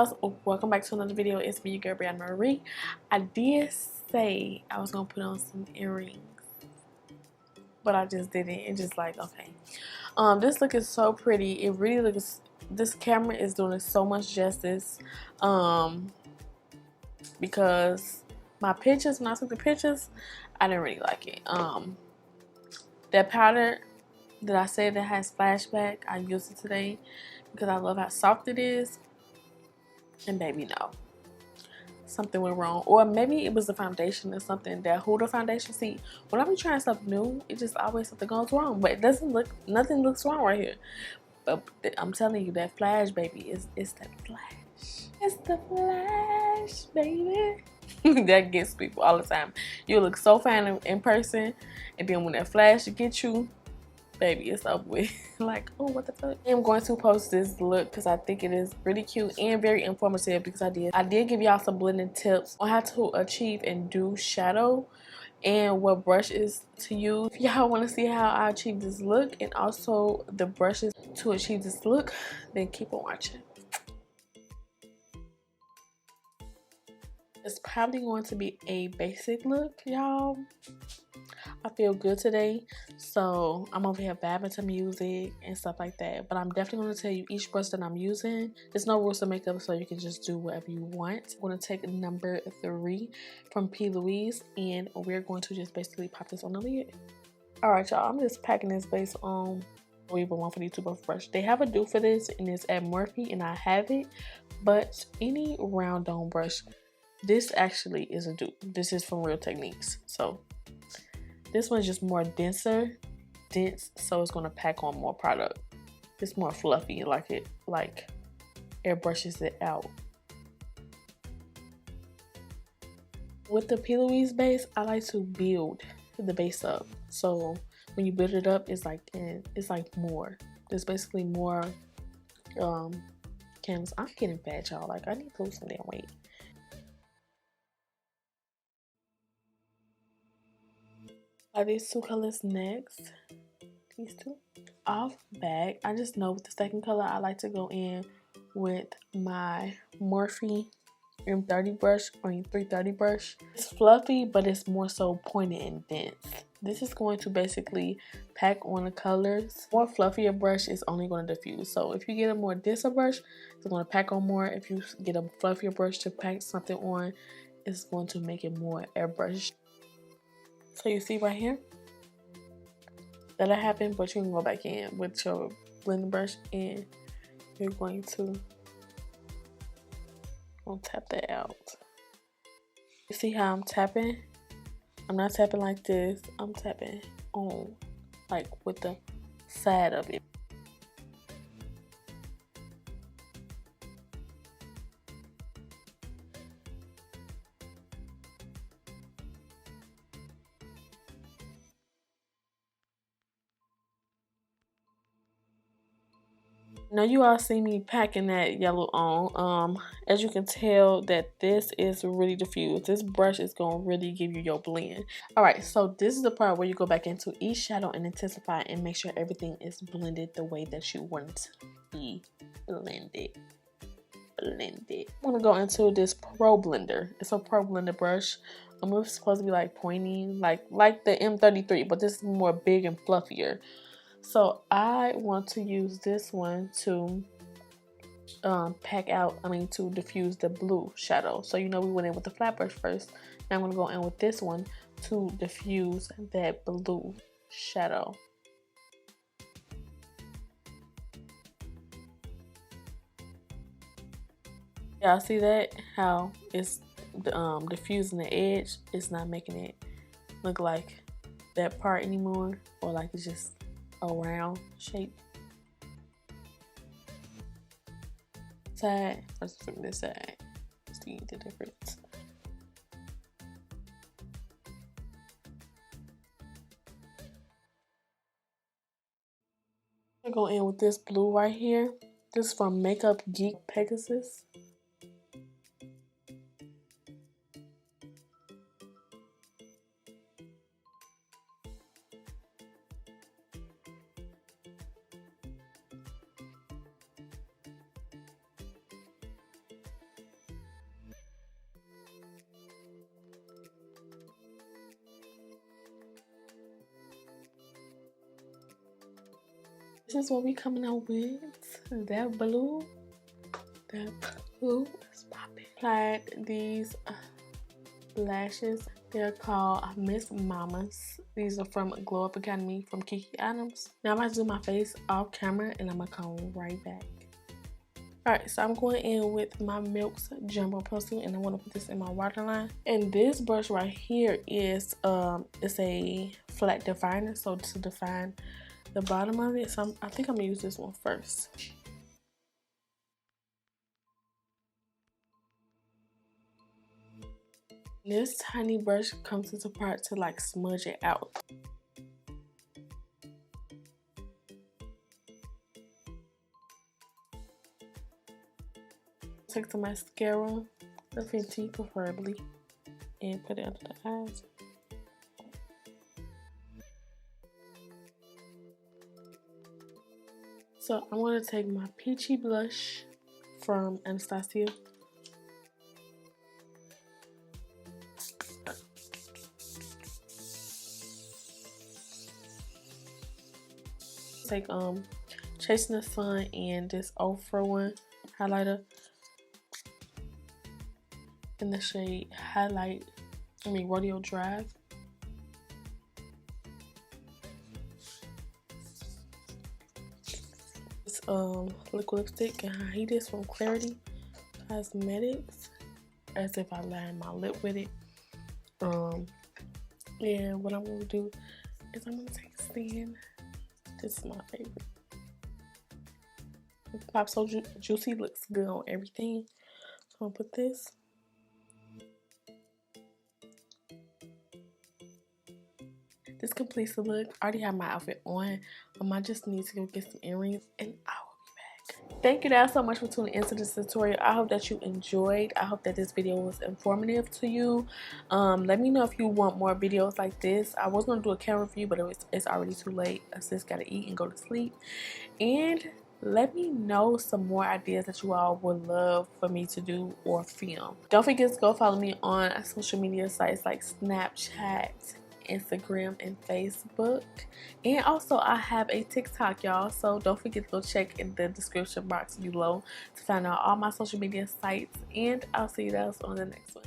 y'all, welcome back to another video. It's me, your girl Briana Marie. I did say I was gonna put on some earrings, but I just didn't. It's just like, okay. This look is so pretty. It really looks, this camera is doing it so much justice. Because my pictures, when I took the pictures, I didn't really like it. That powder that I said that has flashback, I used it today because I love how soft it is. And baby, no, something went wrong, or maybe it was the foundation or something. That Huda foundation. See, when I be trying stuff new, it just always something goes wrong. But it doesn't look, nothing looks wrong right here. But I'm telling you, that flash, baby, it's the flash. It's the flash, baby. That gets people all the time. You look so fine in person, and then when that flash gets you, baby, it's over with. Like, oh, what the fuck? I'm going to post this look because I think it is really cute and very informative, because I did give y'all some blending tips on how to achieve and do shadow and what brushes to use. If y'all want to see how I achieve this look and also the brushes to achieve this look, then keep on watching. It's probably going to be a basic look, y'all. I feel good today, so I'm over here vibing to music and stuff like that. But I'm definitely going to tell you each brush that I'm using. There's no rules to makeup, so you can just do whatever you want. I'm going to take number 3 from Plouise, and we're going to just basically pop this on the lid. Alright, y'all, I'm just packing this base on Weaver 142 buff brush. They have a dupe for this, and it's at Morphe, and I have it. But any round dome brush, this actually is a dupe. This is from Real Techniques, so this one's just more dense, so it's gonna pack on more product. It's more fluffy, like airbrushes it out. With the Plouise base, I like to build the base up. So when you build it up, it's like more. There's basically more canvas. I'm getting fat, y'all. Like, I need to lose some damn weight. These two colors next. These two. Off bag, I just know with the second color, I like to go in with my Morphe M30 brush, or 330 brush. It's fluffy, but it's more so pointed and dense. This is going to basically pack on the colors. More fluffier brush is only going to diffuse. So if you get a more denser brush, it's going to pack on more. If you get a fluffier brush to pack something on, it's going to make it more airbrush. So you see right here, that'll happen, but you can go back in with your blending brush and you're going to tap that out. You see how I'm tapping? I'm not tapping like this. I'm tapping on, like, with the side of it. Now you all see me packing that yellow on. As you can tell that this is really diffused. This brush is going to really give you your blend. Alright, so this is the part where you go back into each shadow and intensify and make sure everything is blended the way that you want it to be blended. I'm going to go into this Pro Blender. It's a Pro Blender brush. It's supposed to be like pointy, like the M33, but this is more big and fluffier. So I want to use this one to to diffuse the blue shadow. So you know we went in with the flat brush first. Now I'm going to go in with this one to diffuse that blue shadow. Y'all see that? How it's diffusing the edge. It's not making it look like that part anymore, or like it's just a round shape. Side, let's from this side. See the difference. I'm gonna go in with this blue right here. This is from Makeupgeek Pegasus. This is what we coming out with. That blue is popping. Applied these lashes. They're called Miss Mamas. These are from Glowupacademy from Kiki items. Now I'm about to do my face off camera and I'm gonna come right back. Alright, so I'm going in with my Milk's Jumbo Pencil and I want to put this in my waterline. And this brush right here is it's a flat definer, so to define the bottom of it. So I think I'm gonna use this one first. This tiny brush comes into part to like smudge it out. Take the mascara, the Fenty preferably, and put it under the eyes. So I'm going to take my Peachy blush from Anastasia. Take Chasing the Sun and this 0 one highlighter in the shade Rodeo Drive. This liquid lipstick and Hiatus from Klarity Cosmetics, as if I lined my lip with it. And what I'm gonna do is I'm gonna take a stand. This is my favorite. It pops so juicy, looks good on everything. So I'm gonna put this. This completes the look. I already have my outfit on. I just need to go get some earrings and I will be back. Thank you guys so much for tuning into this tutorial. I hope that you enjoyed. I hope that this video was informative to you. Let me know if you want more videos like this. I was going to do a camera review, but it's already too late. I just got to eat and go to sleep. And let me know some more ideas that you all would love for me to do or film. Don't forget to go follow me on social media sites like Snapchat, Instagram, and Facebook. And also I have a TikTok, y'all, so don't forget to go check in the description box below to find out all my social media sites. And I'll see you guys on the next one.